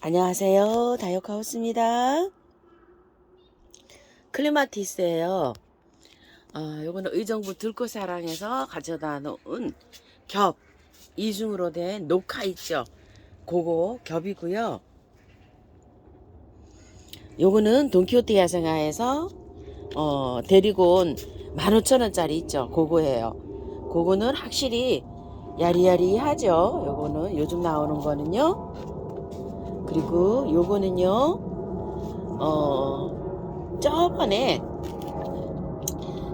안녕하세요. 다육하우스입니다. 클레마티스예요. 요거는 의정부 들꽃사랑에서 가져다 놓은 겹 이중으로 된 녹화 있죠. 그거 겹이고요. 요거는 돈키호테 야생화에서 데리고 온 15,000원짜리 있죠. 그거예요. 그거는 확실히 야리야리하죠. 요거는 요즘 나오는 거는요. 그리고 요거는요. 저번에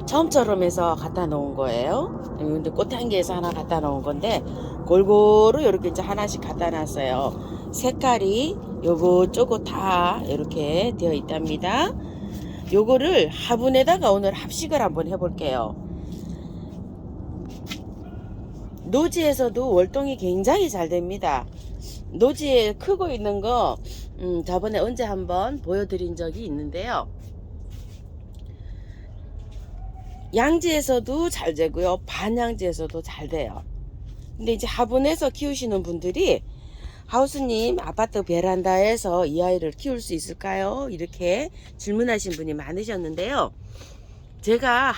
처음처럼 해서 갖다 놓은 거예요. 근데 꽃향기에서 하나 갖다 놓은 건데 골고루 이렇게 이제 하나씩 갖다 놨어요. 색깔이 요것저것 다 이렇게 되어 있답니다. 요거를 화분에다가 오늘 합식을 한번 해볼게요. 노지에서도 월동이 굉장히 잘 됩니다. 노지에 크고 있는 거 저번에 언제 한번 보여드린 적이 있는데요. 양지에서도 잘 되고요. 반양지에서도 잘 돼요. 근데 이제 화분에서 키우시는 분들이 하우스님 아파트 베란다에서 이 아이를 키울 수 있을까요? 이렇게 질문하신 분이 많으셨는데요. 제가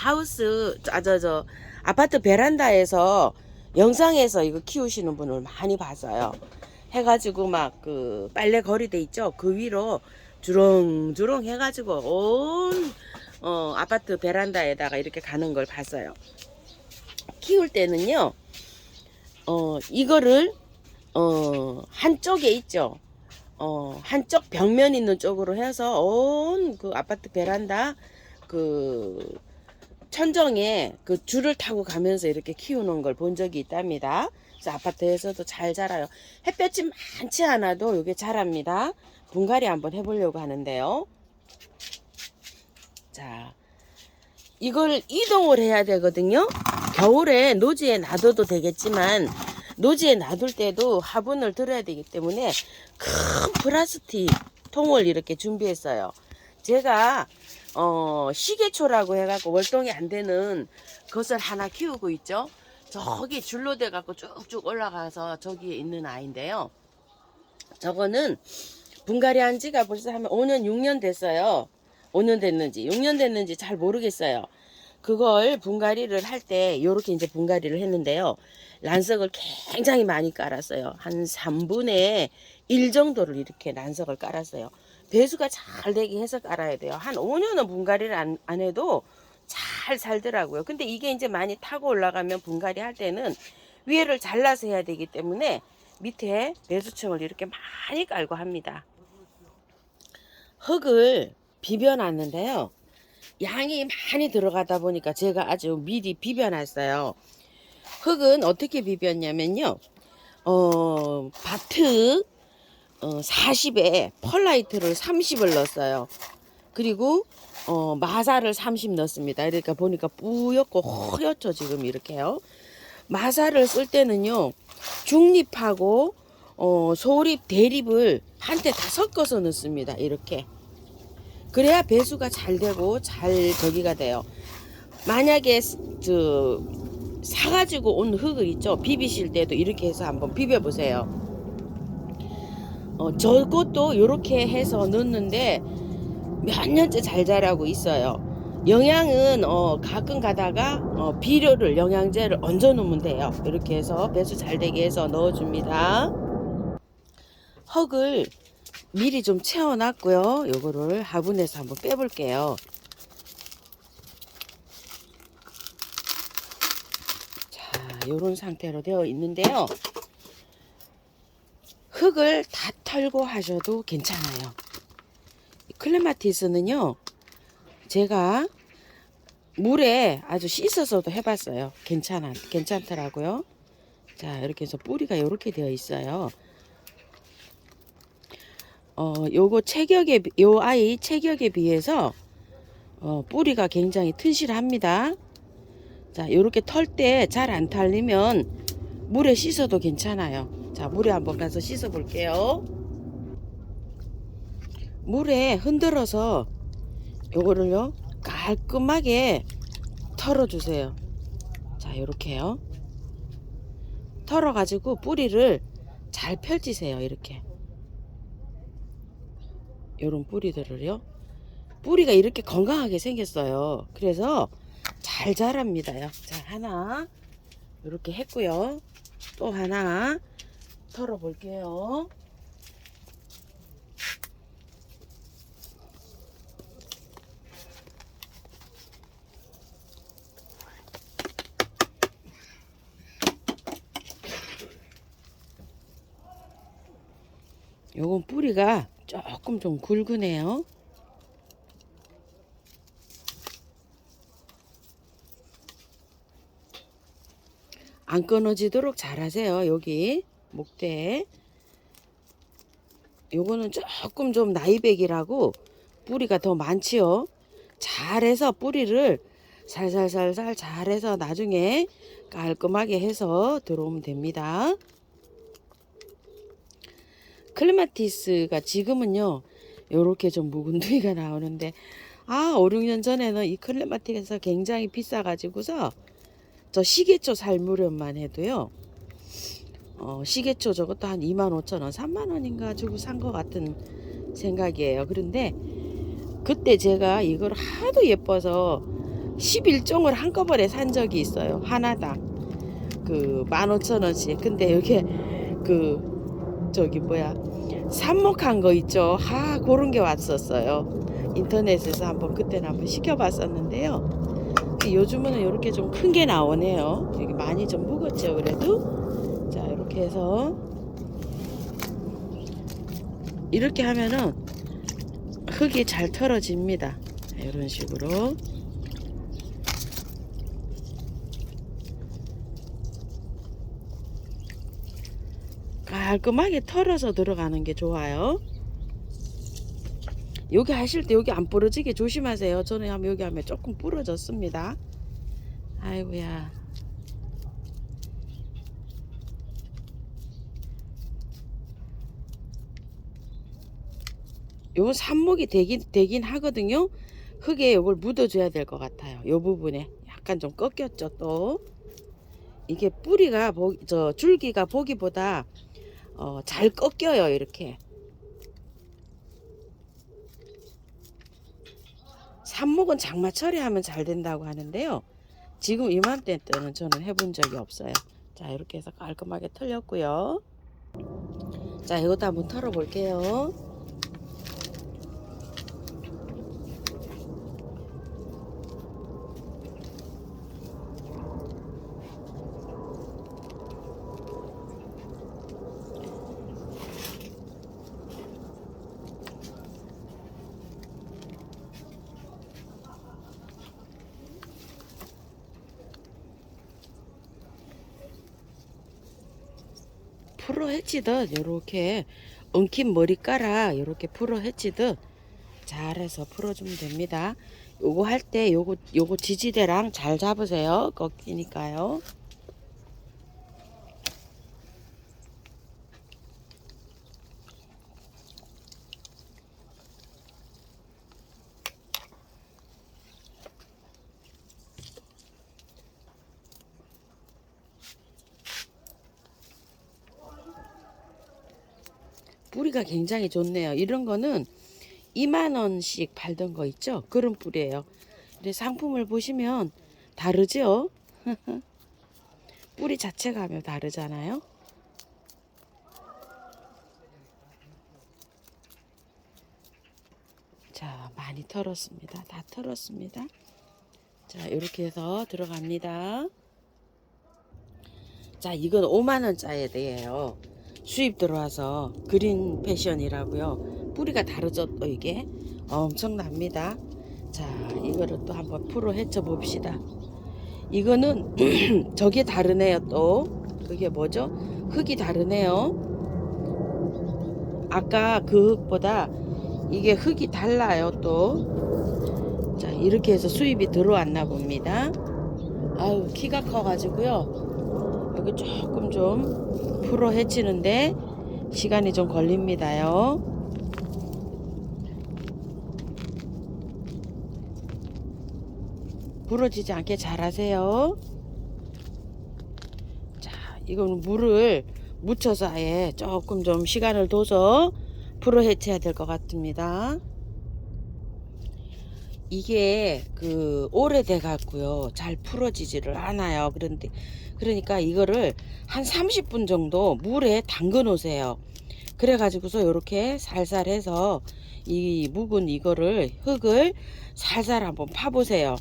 아파트 베란다에서 영상에서 이거 키우시는 분을 많이 봤어요. 해가지고 막 그 빨래 거리대 있죠. 그 위로 주렁주렁 해가지고 온 아파트 베란다에다가 이렇게 가는 걸 봤어요. 키울 때는요, 이거를, 한쪽에 있죠. 한쪽 벽면 있는 쪽으로 해서 온 그 아파트 베란다 그 천정에 그 줄을 타고 가면서 이렇게 키우는 걸 본 적이 있답니다. 그래서 아파트에서도 잘 자라요. 햇볕이 많지 않아도 이게 자랍니다. 분갈이 한번 해보려고 하는데요. 자, 이걸 이동을 해야 되거든요. 겨울에 노지에 놔둬도 되겠지만 노지에 놔둘 때도 화분을 들어야 되기 때문에 큰 플라스틱 통을 이렇게 준비했어요. 제가 시계초라고 해갖고 월동이 안 되는 것을 하나 키우고 있죠. 저기 줄로 돼 갖고 쭉쭉 올라가서 저기에 있는 아이인데요. 저거는 분갈이 한 지가 벌써 한 5년 6년 됐어요. 5년 됐는지 6년 됐는지 잘 모르겠어요. 그걸 분갈이를 할 때 요렇게 이제 분갈이를 했는데요. 란석을 굉장히 많이 깔았어요. 한 3분의 1 정도를 이렇게 란석을 깔았어요. 배수가 잘 되게 해서 깔아야 돼요. 한 5년은 분갈이를 안 해도 잘 살더라고요. 근데 이게 이제 많이 타고 올라가면 분갈이 할 때는 위에를 잘라서 해야 되기 때문에 밑에 배수층을 이렇게 많이 깔고 합니다. 흙을 비벼놨는데요. 양이 많이 들어가다 보니까 제가 아주 미리 비벼놨어요. 흙은 어떻게 비볐냐면요. 바트 40에 펄라이트를 30을 넣었어요. 그리고 마사를 30 넣습니다. 그러니까 보니까 뿌옇고 허옇죠. 지금 이렇게요. 마사를 쓸 때는요. 중립하고 소립, 대립을 한때 다 섞어서 넣습니다. 이렇게. 그래야 배수가 잘 되고 잘 저기가 돼요. 만약에 사가지고 온 흙을 있죠. 비비실 때도 이렇게 해서 한번 비벼보세요. 저것도 이렇게 해서 넣는데 몇 년째 잘 자라고 있어요. 영양은 가끔 가다가 비료를 영양제를 얹어 놓으면 돼요. 이렇게 해서 배수 잘 되게 해서 넣어줍니다. 흙을 미리 좀 채워놨고요. 요거를 화분에서 한번 빼볼게요. 자, 요런 상태로 되어 있는데요. 흙을 다 털고 하셔도 괜찮아요. 클레마티스는요, 제가 물에 아주 씻어서도 해봤어요. 괜찮더라고요. 자, 이렇게 해서 뿌리가 이렇게 되어 있어요. 요 아이 체격에 비해서 뿌리가 굉장히 튼실합니다. 자, 요렇게 털 때 잘 안 탈리면 물에 씻어도 괜찮아요. 자, 물에 한번 가서 씻어 볼게요. 물에 흔들어서 요거를요 깔끔하게 털어주세요. 자, 요렇게요. 털어 가지고 뿌리를 잘 펼치세요. 이렇게 요런 뿌리들을요. 뿌리가 이렇게 건강하게 생겼어요. 그래서 잘 자랍니다요. 자, 하나 이렇게 했고요. 또 하나 털어 볼게요. 요건 뿌리가 조금 좀 굵으네요. 안 끊어지도록 잘 하세요. 여기 목대. 요거는 조금 좀 나이백이라고 뿌리가 더 많지요. 잘해서 뿌리를 살살살살 잘해서 나중에 깔끔하게 해서 들어오면 됩니다. 클레마티스가 지금은요 요렇게 좀 묵은둥이가 나오는데 5, 6년 전에는 이 클레마티스가 굉장히 비싸 가지고서 저 시계초 살 무렵만 해도요 시계초 저것도 한 25,000원 3만원인가 주고 산 것 같은 생각이에요. 그런데 그때 제가 이걸 하도 예뻐서 11종을 한꺼번에 산 적이 있어요. 하나당 그 15,000원씩. 근데 이게 저기 뭐야 삽목한 거 있죠. 그런 게 왔었어요. 인터넷에서 그때는 한번 시켜봤었는데요. 요즘은 이렇게 좀 큰 게 나오네요. 여기 많이 좀 묵었죠. 그래도 자 이렇게 해서 이렇게 하면은 흙이 잘 털어집니다. 이런 식으로 깔끔하게 털어서 들어가는 게 좋아요. 여기 하실 때 여기 안 부러지게 조심하세요. 저는 여기 하면 조금 부러졌습니다. 아이고야. 요 삽목이 되긴 하거든요. 흙에 요걸 묻어줘야 될 것 같아요. 요 부분에 약간 좀 꺾였죠. 또 이게 뿌리가 줄기가 보기보다 잘 꺾여요. 이렇게 삽목은 장마 처리하면 잘 된다고 하는데요. 지금 이맘때 때는 저는 해본 적이 없어요. 자 이렇게 해서 깔끔하게 털렸고요. 자 이것도 한번 털어 볼게요. 풀어 헤치듯 요렇게 엉킨 머리카락 이렇게 풀어 헤치듯 잘해서 풀어주면 됩니다. 요거 할 때 요거 지지대랑 잘 잡으세요. 꺾이니까요. 뿌리가 굉장히 좋네요. 이런 거는 2만원씩 팔던 거 있죠? 그런 뿌리예요. 근데 상품을 보시면 다르죠? 뿌리 자체가 하면 다르잖아요. 자, 많이 털었습니다. 다 털었습니다. 자, 이렇게 해서 들어갑니다. 자, 이건 5만원짜리예요. 수입 들어와서 그린 패션이라고요. 뿌리가 다르죠 또 이게 엄청납니다. 자 이거를 또 한번 풀어 헤쳐 봅시다. 이거는 저게 다르네요. 또 그게 뭐죠? 흙이 다르네요. 아까 그 흙보다 이게 흙이 달라요. 또 자 이렇게 해서 수입이 들어왔나 봅니다. 아유 키가 커 가지고요 여기 조금 좀 풀어 헤치는데 시간이 좀 걸립니다요. 부러지지 않게 잘 하세요. 자, 이건 물을 묻혀서 아예 조금 좀 시간을 둬서 불어 해체해야 될 것 같습니다. 이게 오래돼 갖고요 잘 풀어지지를 않아요. 그러니까 이거를 한 30분 정도 물에 담궈 놓으세요. 그래 가지고서 이렇게 살살 해서 이 묵은 이거를 흙을 살살 한번 파보세요.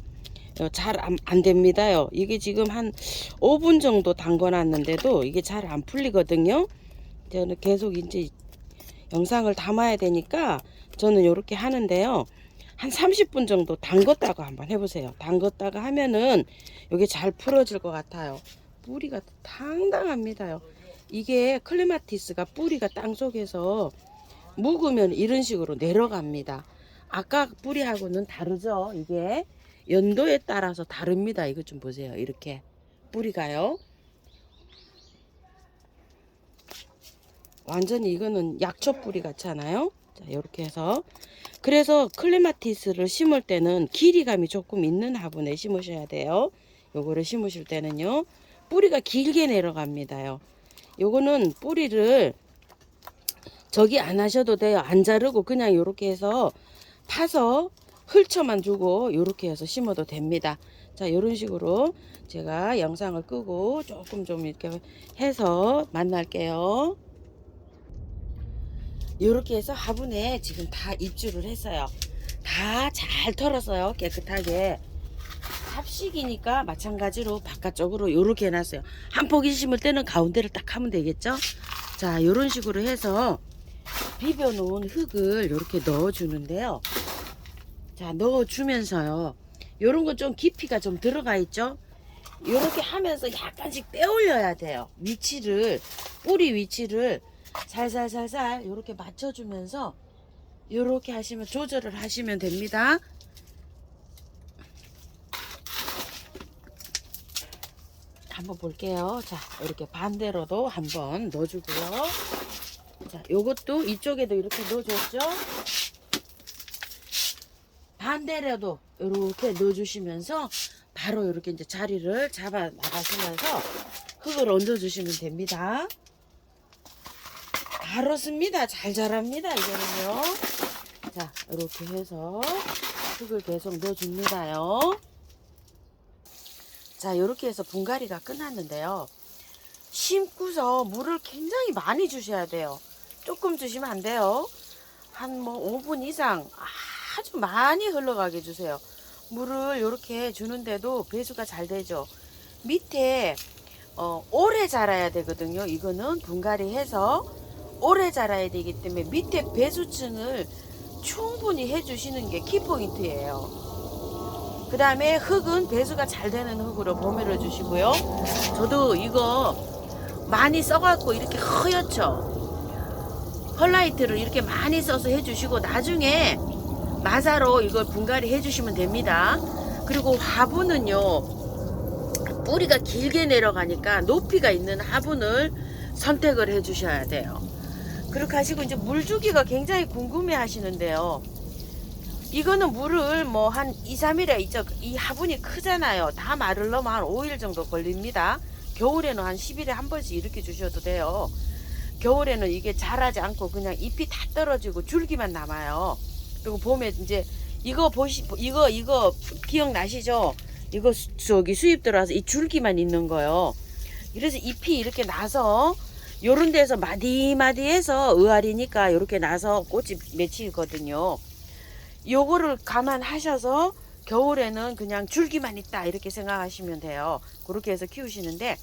잘 안 됩니다요. 이게 지금 한 5분 정도 담궈 놨는데도 이게 잘 안 풀리거든요. 저는 계속 이제 영상을 담아야 되니까 저는 이렇게 하는데요. 한 30분 정도 담궜다가 한번 해보세요. 담궜다가 하면은 이게 잘 풀어질 것 같아요. 뿌리가 당당합니다요. 이게 클레마티스가 뿌리가 땅속에서 묵으면 이런 식으로 내려갑니다. 아까 뿌리하고는 다르죠. 이게 연도에 따라서 다릅니다. 이거 좀 보세요. 이렇게 뿌리가요. 완전히 이거는 약초 뿌리 같잖아요. 자, 이렇게 해서 그래서 클레마티스를 심을 때는 길이감이 조금 있는 화분에 심으셔야 돼요. 요거를 심으실 때는요. 뿌리가 길게 내려갑니다요. 요거는 뿌리를 저기 안 하셔도 돼요. 안 자르고 그냥 요렇게 해서 파서 흘쳐만 주고 요렇게 해서 심어도 됩니다. 자, 요런 식으로 제가 영상을 끄고 조금 좀 이렇게 해서 만날게요. 이렇게 해서 화분에 지금 다 입주를 했어요. 다 잘 털었어요. 깨끗하게. 합식이니까 마찬가지로 바깥쪽으로 이렇게 해놨어요. 한 포기 심을 때는 가운데를 딱 하면 되겠죠. 자, 이런 식으로 해서 비벼 놓은 흙을 이렇게 넣어 주는데요. 자, 넣어 주면서요, 요런 거 좀 깊이가 좀 들어가 있죠. 이렇게 하면서 약간씩 떼올려야 돼요. 위치를, 뿌리 위치를 살살살살 이렇게 맞춰주면서 이렇게 하시면, 조절을 하시면 됩니다. 한번 볼게요. 자, 이렇게 반대로도 한번 넣어주고요. 자, 요것도 이쪽에도 이렇게 넣어줬죠. 반대로도 이렇게 넣어주시면서 바로 이렇게 이제 자리를 잡아 나가시면서 흙을 얹어주시면 됩니다. 바로 씁니다. 잘 자랍니다. 이거는요. 자, 이렇게 해서 흙을 계속 넣어줍니다요. 자, 이렇게 해서 분갈이가 끝났는데요. 심고서 물을 굉장히 많이 주셔야 돼요. 조금 주시면 안 돼요. 한 5분 이상 아주 많이 흘러가게 주세요. 물을 이렇게 주는데도 배수가 잘 되죠. 밑에 오래 자라야 되거든요. 이거는 분갈이 해서 오래 자라야 되기 때문에 밑에 배수층을 충분히 해주시는 게 키포인트예요. 그 다음에 흙은 배수가 잘 되는 흙으로 버무려 주시고요. 저도 이거 많이 써갖고 이렇게 허옇죠. 펄라이트를 이렇게 많이 써서 해주시고 나중에 마사로 이걸 분갈이 해주시면 됩니다. 그리고 화분은요, 뿌리가 길게 내려가니까 높이가 있는 화분을 선택을 해주셔야 돼요. 그렇게 하시고 이제 물 주기가 굉장히 궁금해 하시는데요. 이거는 물을 한 2, 3일에 이 화분이 크잖아요. 다 마르려면 한 5일 정도 걸립니다. 겨울에는 한 10일에 한 번씩 이렇게 주셔도 돼요. 겨울에는 이게 자라지 않고 그냥 잎이 다 떨어지고 줄기만 남아요. 그리고 봄에 이제 이거 기억나시죠? 이거 저기 수입 들어와서 이 줄기만 있는 거요. 그래서 잎이 이렇게 나서 요런 데서 마디마디해서 의아리니까 이렇게 나서 꽃이 맺히거든요. 요거를 감안하셔서 겨울에는 그냥 줄기만 있다 이렇게 생각하시면 돼요. 그렇게 해서 키우시는데,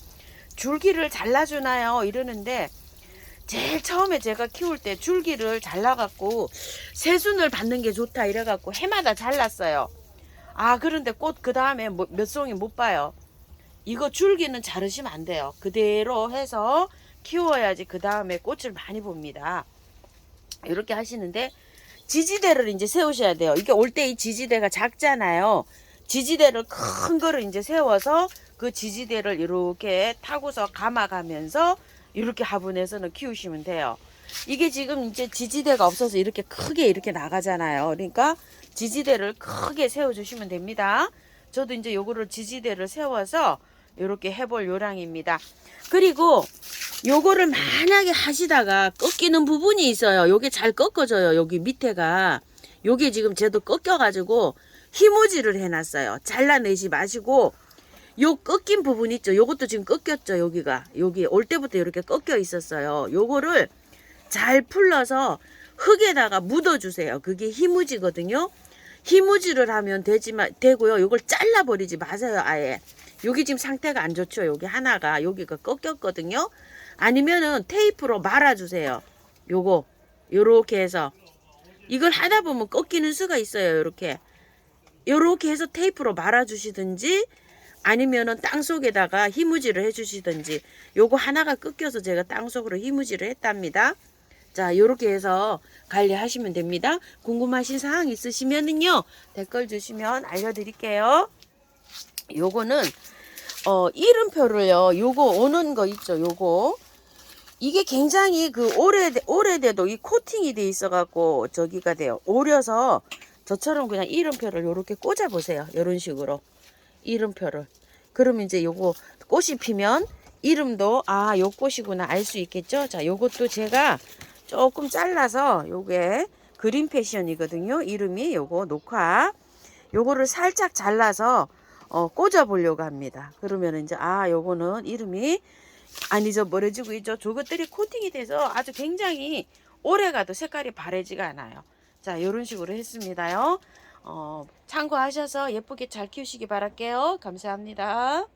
줄기를 잘라주나요? 이러는데 제일 처음에 제가 키울 때 줄기를 잘라갖고 새순을 받는 게 좋다 이래갖고 해마다 잘랐어요. 그런데 꽃 그 다음에 몇 송이 못 봐요. 이거 줄기는 자르시면 안 돼요. 그대로 해서 키워야지 그 다음에 꽃을 많이 봅니다. 이렇게 하시는데 지지대를 이제 세우셔야 돼요. 이게 올 때 이 지지대가 작잖아요. 지지대를 큰 거를 이제 세워서 그 지지대를 이렇게 타고서 감아가면서 이렇게 화분에서는 키우시면 돼요. 이게 지금 이제 지지대가 없어서 이렇게 크게 이렇게 나가잖아요. 그러니까 지지대를 크게 세워주시면 됩니다. 저도 이제 요거를 지지대를 세워서 이렇게 해볼 요량입니다. 그리고 요거를 만약에 하시다가 꺾이는 부분이 있어요. 요게 잘 꺾어져요. 여기 밑에가 요게 지금 쟤도 꺾여가지고 희무지를 해놨어요. 잘라내지 마시고 요 꺾인 부분 있죠. 요것도 지금 꺾였죠. 여기가 여기 올 때부터 이렇게 꺾여 있었어요. 요거를 잘 풀러서 흙에다가 묻어주세요. 그게 희무지거든요. 희무지를 하면 되고요. 요걸 잘라버리지 마세요. 아예 여기 지금 상태가 안 좋죠. 여기 하나가 여기가 꺾였거든요. 아니면은 테이프로 말아주세요. 요거 요렇게 해서 이걸 하다 보면 꺾이는 수가 있어요. 요렇게 해서 테이프로 말아주시든지 아니면은 땅속에다가 희무지를 해주시든지. 요거 하나가 꺾여서 제가 땅속으로 희무지를 했답니다. 자, 요렇게 해서 관리하시면 됩니다. 궁금하신 사항 있으시면은요 댓글 주시면 알려드릴게요. 요거는 이름표를요, 요거 오는 거 있죠. 요거 이게 굉장히 그 오래돼도 이 코팅이 돼 있어 갖고 저기가 돼요. 오려서 저처럼 그냥 이름표를 요렇게 꽂아 보세요. 요런 식으로 이름표를. 그러면 이제 요거 꽃이 피면 이름도 요 꽃이구나 알 수 있겠죠. 자, 요것도 제가 조금 잘라서 요게 그린 패션이거든요. 이름이 요거 녹화. 요거를 살짝 잘라서 꽂아 보려고 합니다. 그러면 이제 요거는 이름이 안 잊어버려지고 있죠. 저것들이 코팅이 돼서 아주 굉장히 오래가도 색깔이 바래지가 않아요. 자, 이런 식으로 했습니다요. 참고하셔서 예쁘게 잘 키우시기 바랄게요. 감사합니다.